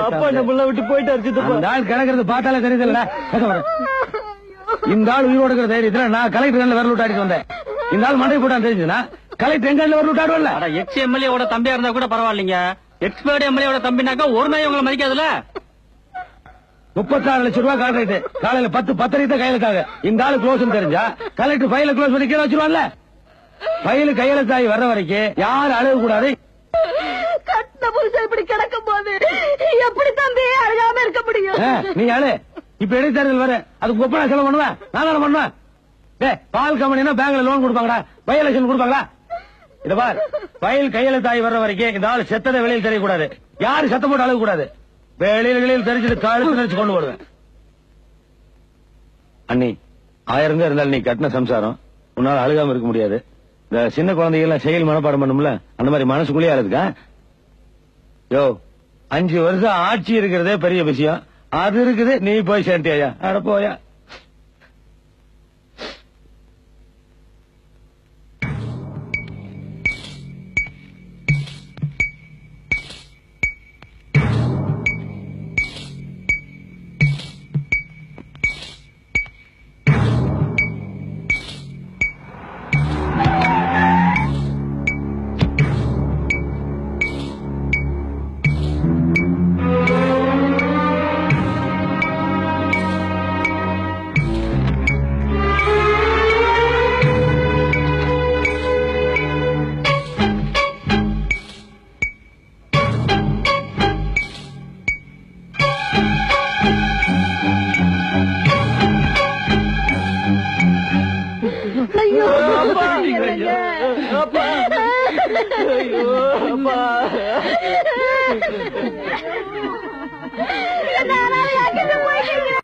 அப்பா நம்மள விட்டு போயிட்டாரு சித்தப்பா. கிடக்கிறது பார்த்தாலே தெரியுதுல்ல. இந்த ஆள் உயிரோடு இருக்கிற தைரியத்துல நான் கலெக்டர் விரல் விட்டாடிட்டு வந்தேன். இந்த ஆள் மண்டை போட்டான்னு தெரிஞ்சுன்னா கலெக்டர் எங்க விரல் விட்டாடுவல்ல. எக்ஸ் எம்எல்ஏ தம்பியா இருந்தா கூட பரவாயில்லைங்க. எக்ஸ்பர்ட் எம்எல்ஏ தம்பினாக்கா ஒரு நாய் உங்களை மதிக்காதுல்ல. 36 லட்சம் ரூபாய் கான்ட்ராக்ட். காலையில 10:30 கையெழுத்தாக. இந்த ஆளு க்ளோஸ் தெரிஞ்சா கலெக்டர் ஃபைல க்ளோஸ் பண்ணி கீழே வச்சிருவான்ல. ஃபைலு கையெழுத்தாகி வர்ற வரைக்கும் யாரும் அழுக கூடாது. கட்டின புருஷன் இப்படி கிடக்கும் போது எப்படி தம்பி அழுகாம இருக்க முடியும்? நீ அழு. இப்ப இடைத்தேர்தல் வர அதுக்கு ஒப்பனா செலவு பண்ணுவேன். நான் தானே பண்ணுவேன். பால் கம்பெனினா பேங்க்ல லோன் கொடுப்பாங்கடா, பை எலெக்ஷன் கொடுப்பாங்களா? இத பார், ஃபைல் கையெழுத்தாகி வர்ற வரைக்கும் இந்த ஆள் செத்ததை வெளியில் தெரியக்கூடாது. யாரு சத்தம் போட்டு அழுக கூடாது. வெளியில் தெரிஞ்சுட்டு கழுத்து நினைச்சு கொண்டு போடுவேன். அண்ணி 1000 இருந்தாலும் நீ கட்டின சம்சாரம் உன்னால அழுகாம இருக்க முடியாது. இந்த சின்ன குழந்தைகள் செயல் மனப்பாடம் பண்ணும்ல, அந்த மாதிரி மனசுக்குள்ளேயே அழுதுக்கா. யோ 5 வருஷம் ஆட்சி இருக்கிறதே பெரிய விஷயம். அது இருக்குது, நீ போய் சேர்த்தியா? அட போயா.